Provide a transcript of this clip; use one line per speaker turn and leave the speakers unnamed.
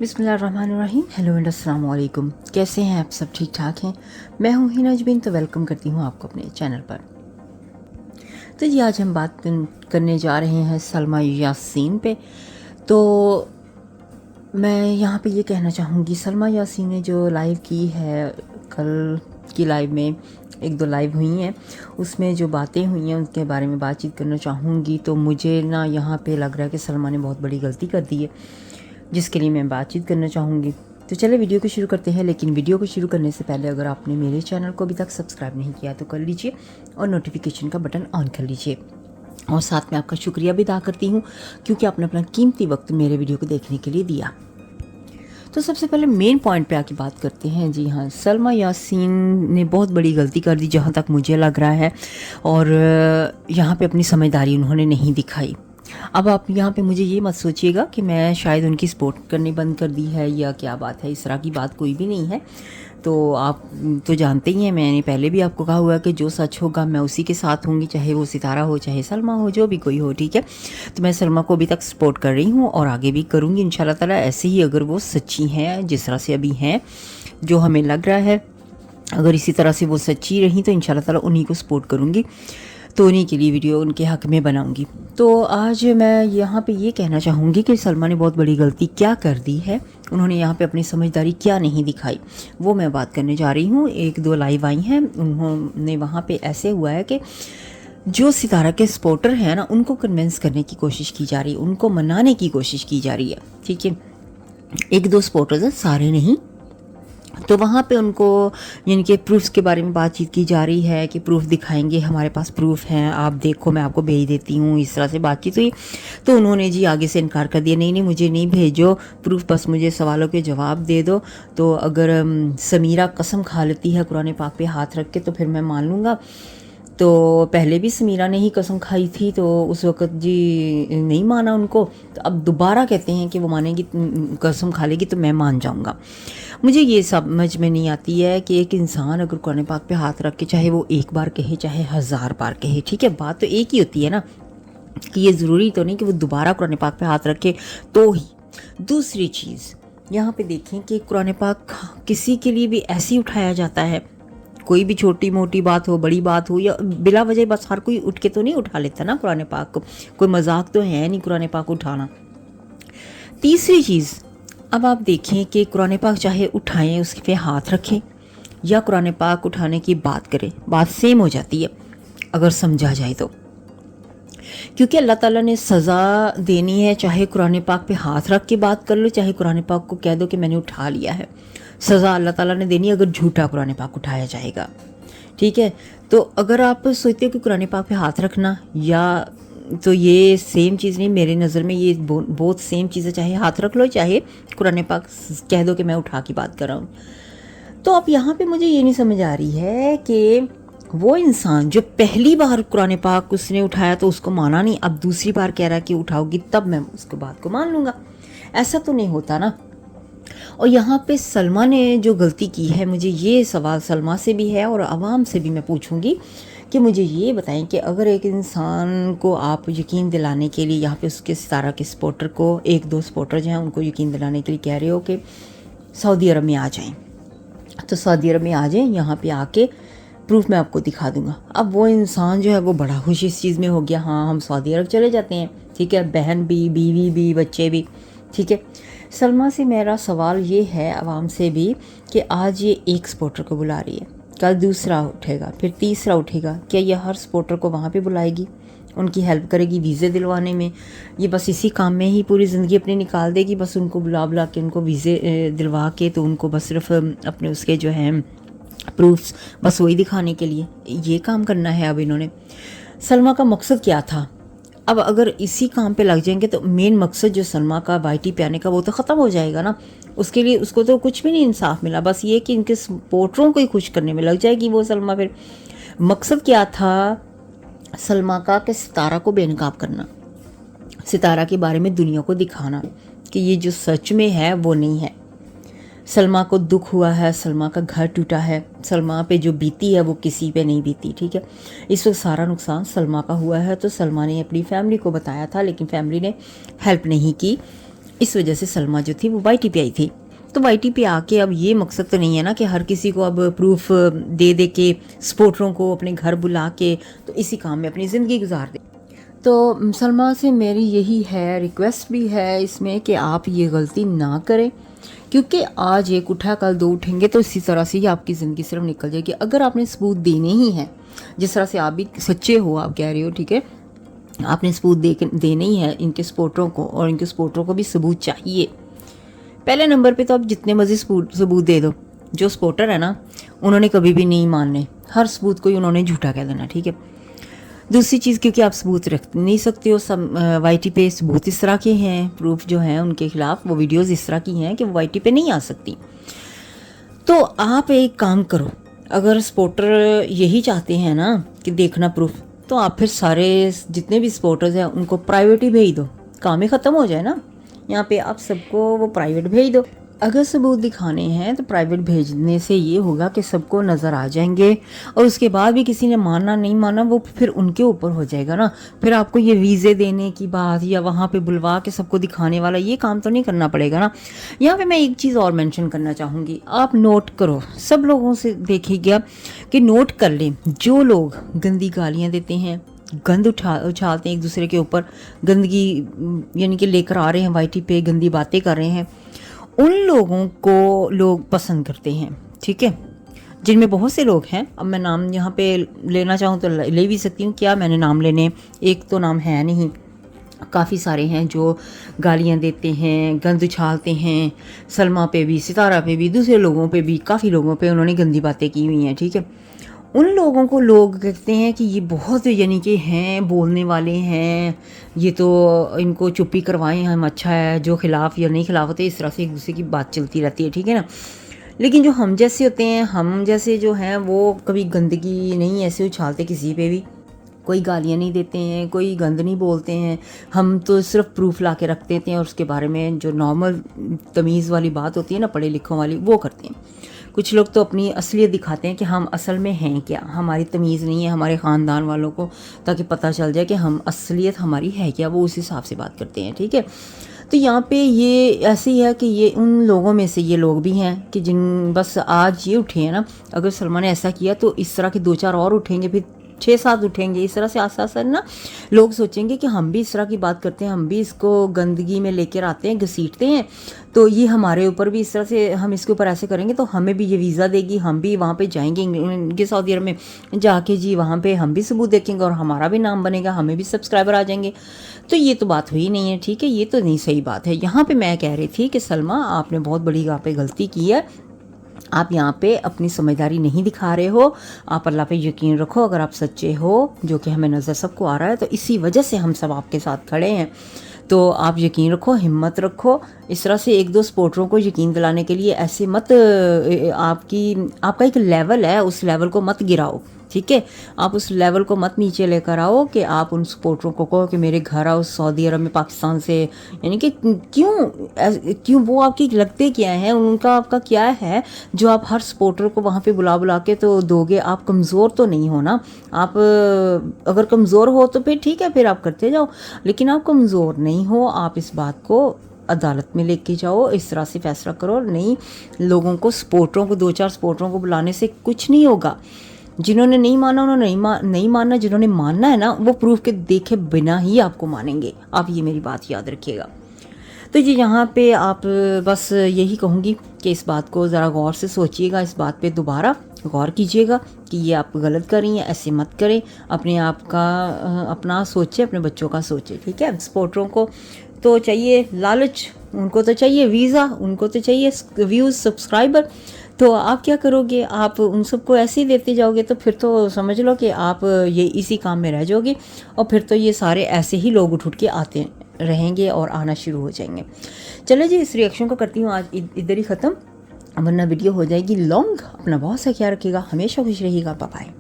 बिस्मिल्लाहिर्रहमानिर्रहीम। Hello and अस्सलाम वालेकुम। कैसे हैं आप सब? ठीक ठाक हैं। मैं हूँ हिना जबीन, तो वेलकम करती हूँ आपको अपने चैनल पर। तो जी आज हम बात करने जा रहे हैं सलमा यासीन पे। तो मैं यहाँ पे ये कहना चाहूँगी, सलमा यासीन ने जो लाइव की है, कल की लाइव में एक दो लाइव हुई हैं, उसमें जो बातें हुई हैं उनके बारे में बातचीत करना चाहूँगी। तो मुझे ना यहाँ पे लग रहा है कि सलमा ने बहुत बड़ी गलती कर दी है, जिसके लिए मैं बातचीत करना चाहूँगी। तो चलिए वीडियो को शुरू करते हैं। लेकिन वीडियो को शुरू करने से पहले अगर आपने मेरे चैनल को अभी तक सब्सक्राइब नहीं किया तो कर लीजिए और नोटिफिकेशन का बटन ऑन कर लीजिए। और साथ में आपका शुक्रिया भी अदा करती हूँ क्योंकि आपने अपना कीमती वक्त मेरे वीडियो को देखने के लिए दिया। तो सबसे पहले मेन पॉइंट पे आके बात करते हैं। जी हाँ, सलमा यासीन ने बहुत बड़ी गलती कर दी जहाँ तक मुझे लग रहा है, और यहाँ पे अपनी समझदारी उन्होंने नहीं दिखाई। अब आप यहाँ पे मुझे ये मत सोचिएगा कि मैं शायद उनकी सपोर्ट करनी बंद कर दी है या क्या बात है, इस तरह की बात कोई भी नहीं है। तो आप तो जानते ही हैं, मैंने पहले भी आपको कहा हुआ है कि जो सच होगा मैं उसी के साथ होंगी, चाहे वो सितारा हो, चाहे सलमा हो, जो भी कोई हो, ठीक है। तो मैं सलमा को अभी तक सपोर्ट कर रही हूँ और आगे भी करूँगी इंशाल्लाह ताला। ऐसे ही अगर वो सच्ची हैं जिस तरह से अभी हैं, जो हमें लग रहा है, अगर इसी तरह से वो सच्ची रही तो इंशाल्लाह ताला उन्हीं को सपोर्ट करूँगी। तो उन्हीं के लिए वीडियो उनके हक़ में बनाऊंगी। तो आज मैं यहाँ पे ये कहना चाहूँगी कि सलमा ने बहुत बड़ी गलती क्या कर दी है, उन्होंने यहाँ पे अपनी समझदारी क्या नहीं दिखाई, वो मैं बात करने जा रही हूँ। एक दो लाइव आई हैं, उन्होंने वहाँ पे ऐसे हुआ है कि जो सितारा के सपोर्टर हैं ना, उनको कन्विंस करने की कोशिश की जा रही है, उनको मनाने की कोशिश की जा रही है, ठीक है। एक दो सपोर्टर्स हैं, सारे नहीं। तो वहाँ पे उनको यानी कि प्रूफ्स के बारे में बातचीत की जा रही है कि प्रूफ दिखाएंगे, हमारे पास प्रूफ हैं, आप देखो मैं आपको भेज देती हूँ, इस तरह से बातचीत हुई। तो उन्होंने जी आगे से इनकार कर दिया, नहीं मुझे नहीं भेजो प्रूफ, बस मुझे सवालों के जवाब दे दो। तो अगर समीरा कसम खा लेती है कुरान पाक पे हाथ रख के तो फिर मैं मान लूँगा। तो पहले भी समीरा ने ही कसम खाई थी, तो उस वक़्त जी नहीं माना उनको। तो अब दोबारा कहते हैं कि वो मानेगी, कसम खा लेगी तो मैं मान जाऊँगा। मुझे ये समझ में नहीं आती है कि एक इंसान अगर कुरान पाक पे हाथ रख के, चाहे वो एक बार कहे चाहे 1000 बार कहे, ठीक है, बात तो एक ही होती है ना, कि ये ज़रूरी तो नहीं कि वो दोबारा कुरान पाक पे हाथ रखे तो ही। दूसरी चीज़ यहाँ पे देखें कि कुरान पाक किसी के लिए भी ऐसे ही उठाया जाता है, कोई भी छोटी मोटी बात हो, बड़ी बात हो, या बिला वजह बस हर कोई उठ के तो नहीं उठा लेता ना कुरान पाक को, कोई मजाक तो है नहीं कुरान पाक उठाना। तीसरी चीज़, अब आप देखें कि कुरान पाक चाहे उठाएं, उसके पे हाथ रखें या कुरान पाक उठाने की बात करें, बात सेम हो जाती है अगर समझा जाए तो। क्योंकि अल्लाह ताला ने सज़ा देनी है, चाहे कुरान पाक पे हाथ रख के बात कर लो, चाहे कुरान पाक को कह दो कि मैंने उठा लिया है। सज़ा अल्लाह ताला ने देनी है अगर झूठा कुरान पाक उठाया जाएगा, ठीक है। तो अगर आप सोचते हो कि कुरान पाक पे हाथ रखना या, तो ये सेम चीज़ नहीं, मेरे नज़र में ये बहुत सेम चीज़ है, चाहे हाथ रख लो चाहे कुरान पाक कह दो कि मैं उठा की बात कर रहा हूँ। तो अब यहाँ पे मुझे ये नहीं समझ आ रही है कि वो इंसान जो पहली बार कुरान पाक उसने उठाया तो उसको माना नहीं, अब दूसरी बार कह रहा है कि उठाओगी तब मैं उसके बात को मान लूँगा, ऐसा तो नहीं होता ना। और यहाँ पे सलमा ने जो गलती की है, मुझे ये सवाल सलमा से भी है और आवाम से भी मैं पूछूंगी कि मुझे ये बताएं कि अगर एक इंसान को आप यकीन दिलाने के लिए, यहाँ पे उसके सितारा के सपोर्टर को, एक दो सपोर्टर जो हैं उनको यकीन दिलाने के लिए कह रहे हो कि सऊदी अरब में आ जाएं, तो सऊदी अरब में आ जाएं, यहाँ पे आके प्रूफ मैं आपको दिखा दूंगा। अब वो इंसान जो है वो बड़ा खुश इस चीज़ में हो गया, हाँ हम सऊदी अरब चले जाते हैं, ठीक है, बहन भी, बीवी भी, बच्चे भी, ठीक है। सलमा से मेरा सवाल ये है, आवाम से भी, कि आज ये एक सपोर्टर को बुला रही है, कल दूसरा उठेगा, फिर तीसरा उठेगा, क्या ये हर सपोर्टर को वहाँ पे बुलाएगी, उनकी हेल्प करेगी वीज़े दिलवाने में, ये बस इसी काम में ही पूरी ज़िंदगी अपनी निकाल देगी, बस उनको बुला के उनको वीज़े दिलवा के, तो उनको बस सिर्फ अपने उसके जो हैं प्रूफ्स बस वही दिखाने के लिए ये काम करना है अब इन्होंने। सलमा का मकसद क्या था? अब अगर इसी काम पे लग जाएंगे तो मेन मकसद जो सलमा का वाईटी पे आने का वो तो ख़त्म हो जाएगा ना। उसके लिए उसको तो कुछ भी नहीं इंसाफ मिला, बस ये कि इनके सपोर्टरों को ही खुश करने में लग जाएगी वो सलमा। फिर मकसद क्या था सलमा का? कि सितारा को बेनकाब करना, सितारा के बारे में दुनिया को दिखाना कि ये जो सच में है वो नहीं है। सलमा को दुख हुआ है, सलमा का घर टूटा है, सलमा पे जो बीती है वो किसी पे नहीं बीती, ठीक है। इस वक्त सारा नुकसान सलमा का हुआ है। तो सलमा ने अपनी फैमिली को बताया था, लेकिन फैमिली ने हेल्प नहीं की, इस वजह से सलमा जो थी वो YT पे आई थी। तो YT पे आके अब ये मकसद तो नहीं है ना कि हर किसी को अब प्रूफ दे दे के स्पोर्टरों को अपने घर बुला के तो इसी काम में अपनी ज़िंदगी गुजार दे। तो सलमा से मेरी यही है, रिक्वेस्ट भी है इसमें कि आप ये गलती ना करें, क्योंकि आज एक उठा कल दो उठेंगे तो इसी तरह से ही आपकी ज़िंदगी सिर्फ निकल जाएगी। अगर आपने सबूत देने ही हैं, जिस तरह से आप भी सच्चे हो, आप कह रहे हो, ठीक है, आपने सबूत देने ही है इनके सपोर्टरों को, और इनके सपोर्टरों को भी सबूत चाहिए। पहले नंबर पे तो आप जितने मर्जी सबूत दे दो, जो सपोर्टर है ना उन्होंने कभी भी नहीं मानने, हर सबूत को ही उन्होंने झूठा कह देना, ठीक है। दूसरी चीज़, क्योंकि आप सबूत रख नहीं सकते हो, सब YT पे सबूत इस तरह के हैं, प्रूफ जो हैं उनके खिलाफ, वो वीडियोस इस तरह की हैं कि वो YT पे नहीं आ सकती। तो आप एक काम करो, अगर सपोर्टर यही चाहते हैं ना कि देखना प्रूफ, तो आप फिर सारे जितने भी सपोर्टर्स हैं उनको प्राइवेट ही भेज दो, काम ही ख़त्म हो जाए ना। यहाँ पे आप सबको वो प्राइवेट भेज दो। अगर सबूत दिखाने हैं तो प्राइवेट भेजने से ये होगा कि सबको नज़र आ जाएंगे, और उसके बाद भी किसी ने माना नहीं माना वो फिर उनके ऊपर हो जाएगा ना। फिर आपको ये वीज़े देने की बात या वहाँ पे बुलवा के सबको दिखाने वाला ये काम तो नहीं करना पड़ेगा ना। यहाँ पे मैं एक चीज़ और मेंशन करना चाहूँगी, आप नोट करो, सब लोगों से देखिएगा कि नोट कर लें, जो लोग गंदी गालियाँ देते हैं, गंद उछालते हैं एक दूसरे के ऊपर, गंदगी यानी कि लेकर आ रहे हैं YT पे, गंदी बातें कर रहे हैं, उन लोगों को लोग पसंद करते हैं, ठीक है, जिनमें बहुत से लोग हैं। अब मैं नाम यहाँ पे लेना चाहूँ तो ले भी सकती हूँ, क्या मैंने नाम लेने, एक तो नाम है नहीं, काफ़ी सारे हैं जो गालियाँ देते हैं, गंद उछालते हैं, सलमा पे भी, सितारा पे भी, दूसरे लोगों पे भी, काफ़ी लोगों पे उन्होंने गंदी बातें की हुई हैं, ठीक है। उन लोगों को लोग कहते हैं कि ये बहुत यानी कि हैं बोलने वाले हैं, ये तो इनको चुप्पी करवाएं हम, अच्छा है, जो खिलाफ या नहीं खिलाफ होते, इस तरह से एक दूसरे की बात चलती रहती है, ठीक है ना। लेकिन जो हम जैसे होते हैं, हम जैसे जो हैं वो कभी गंदगी नहीं ऐसे उछालते किसी पे भी, कोई गालियाँ नहीं देते हैं, कोई गंद नहीं बोलते हैं, हम तो सिर्फ प्रूफ ला के रख देते हैं और उसके बारे में जो नॉर्मल तमीज़ वाली बात होती है ना, पढ़े लिखों वाली, वो करते हैं। कुछ लोग तो अपनी असलियत दिखाते हैं कि हम असल में हैं क्या, हमारी तमीज़ नहीं है हमारे ख़ानदान वालों को, ताकि पता चल जाए कि हम असलियत हमारी है क्या, वो उस हिसाब से बात करते हैं, ठीक है। तो यहाँ पे ये ऐसे ही है कि ये उन लोगों में से ये लोग भी हैं कि जिन बस आज ये उठे हैं ना, अगर सलमा ने ऐसा किया तो इस तरह के 2-4 और उठेंगे, फिर 6-7 उठेंगे, इस तरह से आस्ते आस्ते ना लोग सोचेंगे कि हम भी इस तरह की बात करते हैं, हम भी इसको गंदगी में लेकर आते हैं, घसीटते हैं, तो ये हमारे ऊपर भी इस तरह से, हम इसके ऊपर ऐसे करेंगे तो हमें भी ये वीज़ा देगी, हम भी वहाँ पे जाएंगे इंग्लैंड, सऊदी अरब में जाके जी वहाँ पे हम भी सबूत देखेंगे और हमारा भी नाम बनेगा, हमें भी सब्सक्राइबर आ जाएंगे। तो ये तो बात हुई नहीं है, ठीक है, ये तो नहीं सही बात है। यहाँ पे मैं कह रही थी कि सलमा आपने बहुत बड़ी यहाँ पे गलती की है, आप यहाँ पे अपनी समझदारी नहीं दिखा रहे हो, आप अल्लाह पे यकीन रखो, अगर आप सच्चे हो, जो कि हमें नज़र सबको आ रहा है, तो इसी वजह से हम सब आपके साथ खड़े हैं। तो आप यकीन रखो, हिम्मत रखो, इस तरह से 1-2 सपोर्टरों को यकीन दिलाने के लिए ऐसे मत, आपका एक लेवल है, उस लेवल को मत गिराओ, ठीक है। आप उस लेवल को मत नीचे लेकर आओ कि आप उन सपोर्टरों को कहो कि मेरे घर आओ सऊदी अरब में पाकिस्तान से, यानी कि क्यों वो आपकी लगते क्या हैं, उनका आपका क्या है जो आप हर सपोर्टर को वहाँ पे बुला के तो दोगे। आप कमज़ोर तो नहीं हो ना, आप अगर कमज़ोर हो तो फिर ठीक है, फिर आप करते जाओ, लेकिन आप कमज़ोर नहीं हो। आप इस बात को अदालत में लेके जाओ, इस तरह से फैसला करो, नहीं लोगों को, सपोर्टरों को, 2-4 सपोर्टरों को बुलाने से कुछ नहीं होगा। जिन्होंने नहीं माना उन्होंने नहीं मानना, जिन्होंने मानना है ना वो प्रूफ के देखे बिना ही आपको मानेंगे, आप ये मेरी बात याद रखिएगा। तो ये यहाँ पे आप बस यही कहूँगी कि इस बात को ज़रा गौर से सोचिएगा, इस बात पे दोबारा गौर कीजिएगा कि ये आप गलत कर रही हैं, ऐसे मत करें, अपने आप का अपना सोचें, अपने बच्चों का सोचें, ठीक है। सपोर्टरों को तो चाहिए लालच, उनको तो चाहिए वीज़ा, उनको तो चाहिए व्यूज़, सब्सक्राइबर, तो आप क्या करोगे, आप उन सबको ऐसे ही देते जाओगे तो फिर तो समझ लो कि आप ये इसी काम में रह जाओगे, और फिर तो ये सारे ऐसे ही लोग उठ के आते रहेंगे और आना शुरू हो जाएंगे। चले जी, इस रिएक्शन को करती हूँ आज इधर ही ख़त्म, वरना वीडियो हो जाएगी लॉन्ग। अपना बहुत सा ख्याल रखिएगा, हमेशा खुश रहिएगा, बाय बाय।